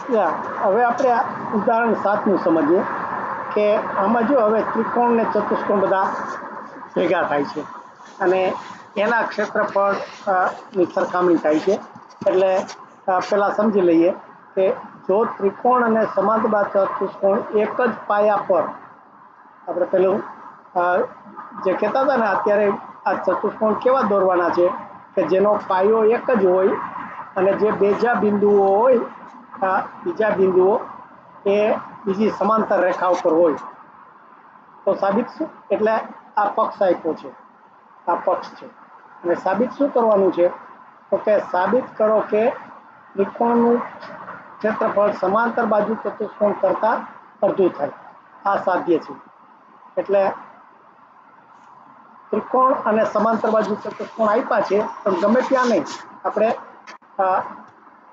હવે આપણે ઉદાહરણ 7નું સમજીએ કે આમાં જો હવે ત્રિકોણ ને ચતુષ્કોણ બધા ભેગા થાય છે અને એના ક્ષેત્રફળ ની સરખામણી થાય છે. એટલે પહેલાં સમજી લઈએ કે જો ત્રિકોણ અને સમાંતર ચતુષ્કોણ એક જ પાયા પર, આપણે પેલું જે કહેતા હતા ને અત્યારે આ ચતુષ્કોણ કેવા દોરવાના છે કે જેનો પાયો એક જ હોય અને જે બીજા બિંદુઓ હોય બીજા બિંદુઓ એ બીજી સમાંતર રેખા ઉપર હોય તો સાબિત શું, એટલે આ પક્ષ આપ્યો છે, આ પક્ષ છે અને સાબિત શું કરવાનું છે તો કે સાબિત કરો કે ત્રિકોણનું ક્ષેત્રફળ સમાંતર બાજુ ચતુષ્કોણ કરતા અડધું થાય. આ સાધ્ય છે. એટલે ત્રિકોણ અને સમાંતર બાજુ ચતુષ્કોણ આપ્યા છે પણ ગમે ત્યાં નહીં, આપણે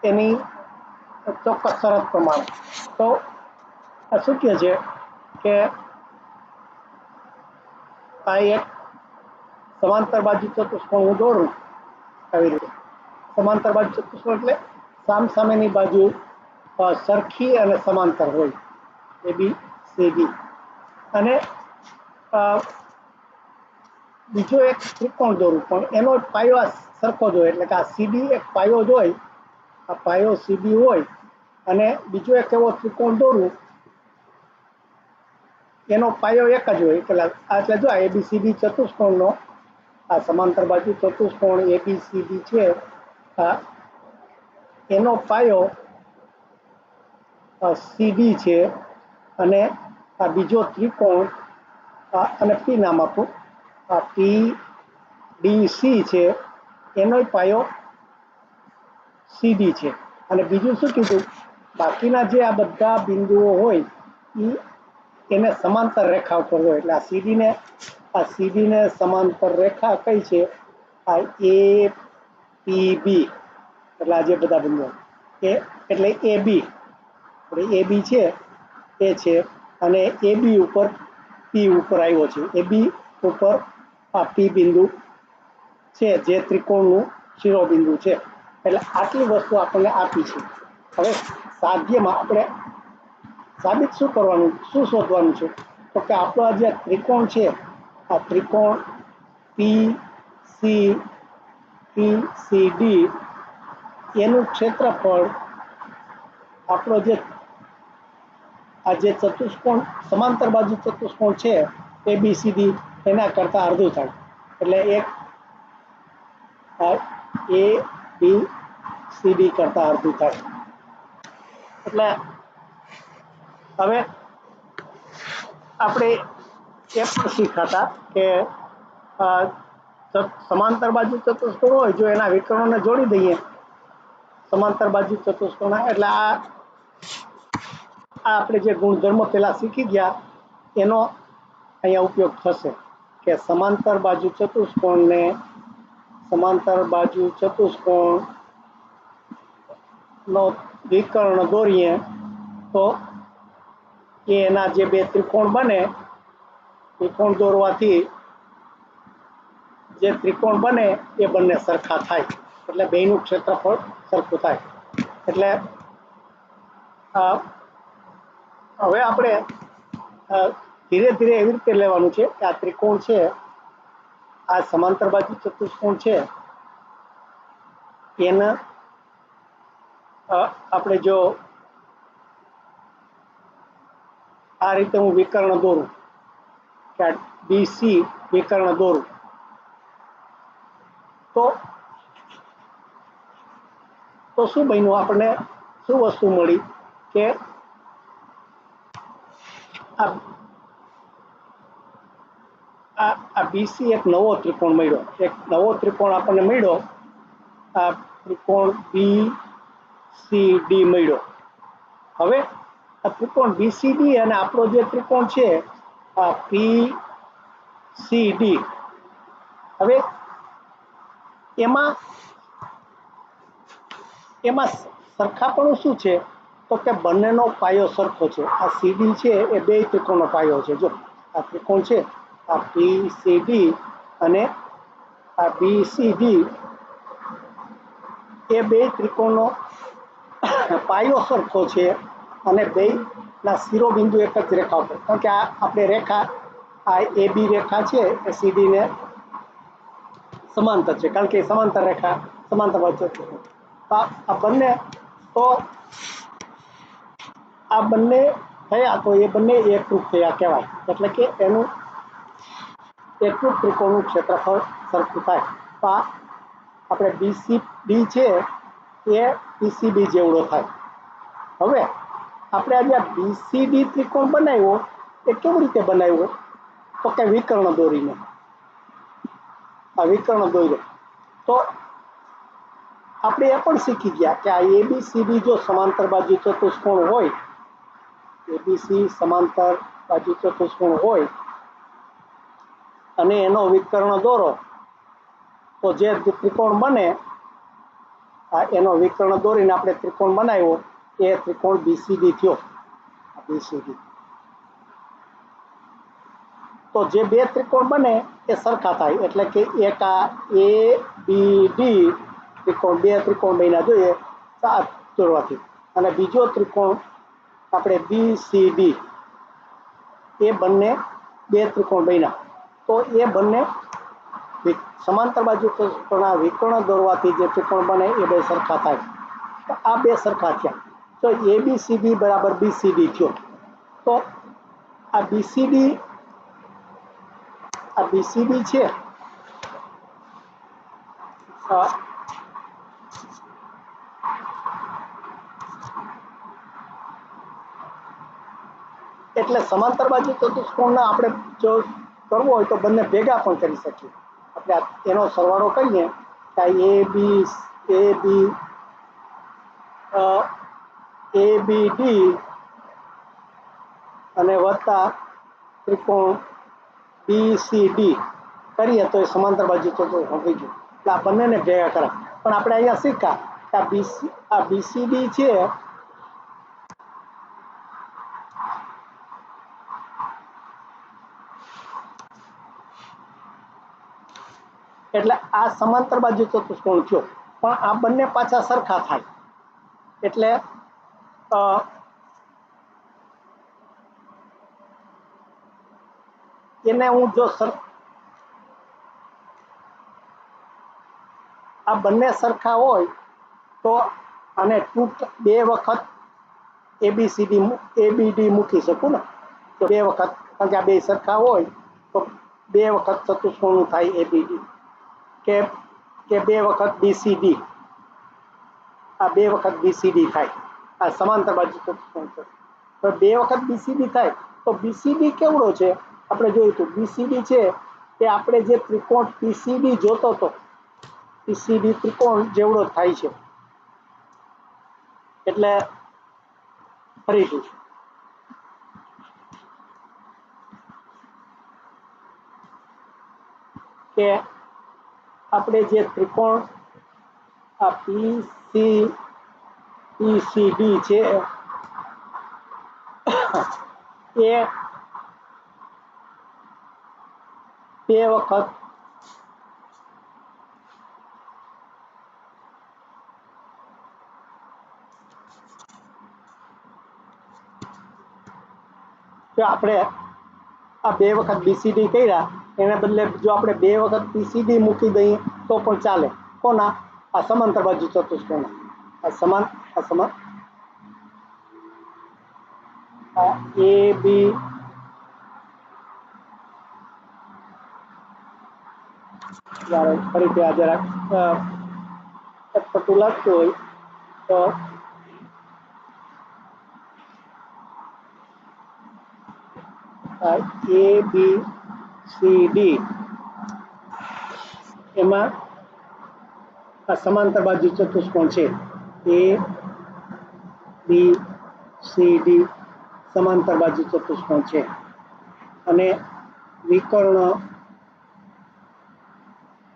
એની ચોક્કસ શરત પ્રમાણે તો શું કહે છે કે આ એક સમાંતર બાજુ ચતુષ્કોણ હું દોરું આવી રીતે. સમાંતર બાજુ ચતુષ્કોણ એટલે સામસામેની બાજુ સરખી અને સમાંતર હોય, ABCD. અને બીજો એક ત્રિકોણ દોરું પણ એનો પાયો સરખો જ હોય, એટલે કે આ CD એક પાયો જ હોય, આ પાયો CD હોય અને બીજો એક એવો ત્રિકોણ દોરું એનો પાયો એક જ હોય. એટલે જો ABCD ચતુષ્કોણનો આ સમાંતર બાજુ ચતુષ્કોણ ABCD છે એનો પાયો CD છે અને આ બીજો ત્રિકોણ અને P નામ આપું, આ PDC છે એનો પાયો CD છે. અને બીજું શું કીધું, બાકીના જે આ બધા બિંદુઓ હોય એને સમાંતર રેખા ઉપર હોય. એટલે આ CD ને સમાંતર રેખા કઈ છે, આ APB, એટલે આ જે બધા બિંદુઓ એટલે AB છે એ છે અને AB ઉપર P ઉપર આવ્યો છે. AB ઉપર આ P બિંદુ છે જે ત્રિકોણનું શિરોબિંદુ છે. એટલે આટલી વસ્તુ આપણને આપી છે. હવે સાધ્યમાં આપણે સાબિત શું કરવાનું, શું શોધવાનું છે તો કે આપણો આ જે ત્રિકોણ છે, આ ત્રિકોણ PCD એનું ક્ષેત્રફળ આપણો જે આ જે ચતુષ્કોણ સમાંતર બાજુ ચતુષ્કોણ છે ABCD એના કરતા અડધું થાય. એટલે એક ABCD કરતા અડધું થાય. એટલે હવે આપણે એ પણ શીખાતા કે સમાંતર બાજુ ચતુષ્કોણ હોય, જો એના વિકર્ણોને જોડી દઈએ સમાંતર બાજુ ચતુષ્કોણ, એટલે આ આપણે જે ગુણધર્મ પેલા શીખી ગયા એનો અહીંયા ઉપયોગ થશે કે સમાંતર બાજુ ચતુષ્કોણને સમાંતર બાજુ ચતુષ્કોણ નો વિકર્ણ દોરીએ તો એના જે બે ત્રિકોણ બને, ત્રિકોણ દોરવાથી જે ત્રિકોણ બને એ બંને સરખા થાય, એટલે બેયનું ક્ષેત્રફળ સરખું થાય. એટલે હવે આપણે ધીરે ધીરે એવી રીતે લેવાનું છે કે આ ત્રિકોણ છે, આ સમાંતર બાજુ ચતુષ્કોણ છે એને આપણે જો આ રીતે હું વિકર્ણ દોરું કે BC વિકર્ણ દોરું તો શું બન્યું, આપણને શું વસ્તુ મળી કે આ BC એક નવો ત્રિકોણ મળ્યો, એક નવો ત્રિકોણ આપણને મળ્યો, આ ત્રિકોણ BCD મળ્યો. હવે આ ત્રિકોણ BCD અને આપણો જે ત્રિકોણ છે આ PCD, હવે એમાં સરખાપણું શું છે તો કે બંનેનો પાયો સરખો છે. આ CD છે એ બે ત્રિકોણનો પાયો છે. જો આ ત્રિકોણ છે આ PCD અને આ BCD એ બે ત્રિકોણનો પાયો સરખો છે અને બેયના શિરોબિંદુ એક જ રેખા ઉપર, કારણ કે આ આપણે રેખા આ એ બી રેખા છે એ સીડીને સમાંતર છે, કારણ કે સમાંતર રેખા સમાંતર બાજુ આ બંને, તો આ બંને થયા તો એ બંને એકરૂપ થયા કહેવાય, એટલે કે એનું એકરૂપ ત્રિકોણનું ક્ષેત્રફળ સરખું થાય. તો આપણે BCD છે એ PCB જેવડો થાય. હવે આપણે આજે BCD ત્રિકોણ બનાવ્યો એ કેવી રીતે બનાવ્યો, તો કે વિકર્ણ દોરીને. આ વિકર્ણ દોર્યો તો આપણે એ પણ શીખી ગયા કે આ ABCD જો સમાંતર બાજુ ચતુષ્કોણ હોય, ABC સમાંતર બાજુ ચતુષ્કોણ હોય અને એનો વિકર્ણ દોરો તો જે ત્રિકોણ બને, એનો વિકર્ણ દોરીને આપણે ત્રિકોણ બનાવ્યો એ ત્રિકોણ BCD થયો. BCD તો જે બે ત્રિકોણ બને એ સરખા થાય, એટલે કે એક આ ABD ત્રિકોણ, બે ત્રિકોણ બન્યા જોઈએ આ દોરવાથી, અને બીજો ત્રિકોણ આપણે BCD એ બંને બે ત્રિકોણ બન્યા તો એ બંને સમાંતર બાજુ વિકર્ણ દોરવાથી જે ત્રિકોણ બને એ બે સરખા થાય. તો આ બે સરખા થયા તો ABCD બરાબર BCD થયો. તો આ BCD છે એટલે સમાંતર બાજુ ચતુષ્કોણના આપણે જો કરવો હોય તો બંને ભેગા પણ કરી શકીએ. આપણે એનો સરવાળો કરીએ કે ABD અને વત્તા ત્રિકોણ BCD કરીએ તો એ સમાંતર બાજુ ચતુષ્કોણ થઈ ગયું. એટલે આ બંનેને ભેગા કરાય. પણ આપણે અહીંયા શીખ્યા કે આ BCD છે એટલે આ સમાંતર બાજુ ચતુષ્કોણ થયો, પણ આ બંને પાછા સરખા થાય. એટલે એને હું જો આ બંને સરખા હોય તો આને બે વખત ABD મૂકી શકું ને, તો બે વખત, કારણ કે આ બે સરખા હોય તો બે વખત ચતુષ્કોણનું થાય ABD, કે બે વખત BCD, આ બે વખત BCD થાય. આ સમાંતર બાજુ ચતુષ્કોણ છે તો બે વખત BCD થાય. તો BCD કેવડો છે આપણે જોયું હતું. BCD છે તે આપણે જે ત્રિકોણ PCD જોતો હતો PCD ત્રિકોણ જેવડો થાય છે. એટલે ફરીથી કે આપણે જે ત્રિકોણ આ PCD છે એ બે વખત જો આપણે આ બે વખત BCD કર્યા એના બદલે જો આપણે બે વખત PCD મૂકી દઈએ તો પણ ચાલે. કોના? આ સમાંતર બાજુ ચતુષ્કોણ. આ AB ફરીથી આ જરાક અટપટું લાગતું હોય તો ABCD એમાં આ સમાંતર બાજુ ચતુષ્કોણ છે. ABCD સમાંતર બાજુ ચતુષ્કોણ છે અને વિકર્ણ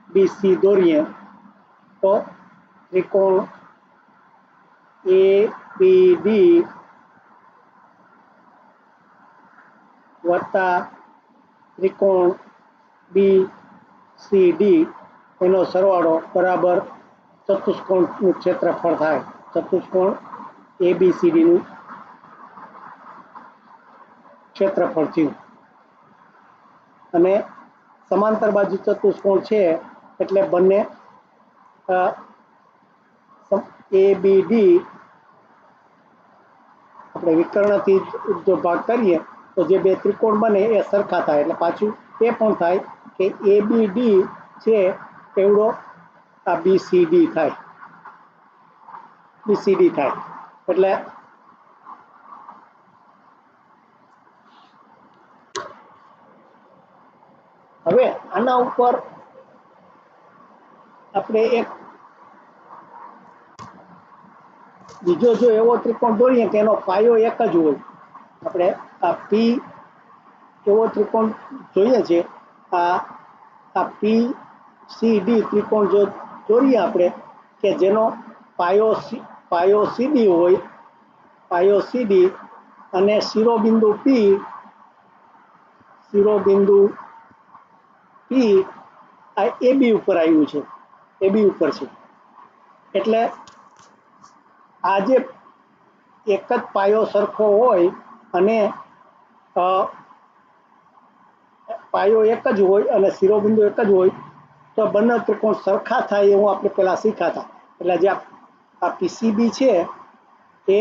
BC દોરીએ તો ત્રિકોણ ABD વત્તા ત્રિકોણ BCD એનો સરવાળો બરાબર ચતુષ્કોણનું ક્ષેત્રફળ થાય. ચતુષ્કોણ ABCD નું ક્ષેત્રફળ થયું. અને સમાંતર બાજુ ચતુષ્કોણ છે એટલે બંને ABD આપણે વિકર્ણથી જો ભાગ કરીએ તો જે બે ત્રિકોણ બને એ સરખા થાય, એટલે પાછું એ પણ થાય કે ABD છે એવડો આ BCD થાય. એટલે હવે આના ઉપર આપણે એક બીજો જો એવો ત્રિકોણ દોરીએ કે એનો પાયો એક જ હોય, આપણે આ P એવો ત્રિકોણ જોઈએ છે, આ PCD ત્રિકોણ જો દોરીએ આપણે કે જેનો પાયો CD અને શિરોબિંદુ P આ AB ઉપર આવ્યું છે, AB ઉપર છે. એટલે આ જે એક જ પાયો સરખો હોય અને પાયો એક જ હોય અને શિરોબિંદુ એક જ હોય તો બંને ત્રિકોણ સરખા થાય એવું આપણે પહેલા શીખ્યા હતા. એટલે જે આ PCB છે એ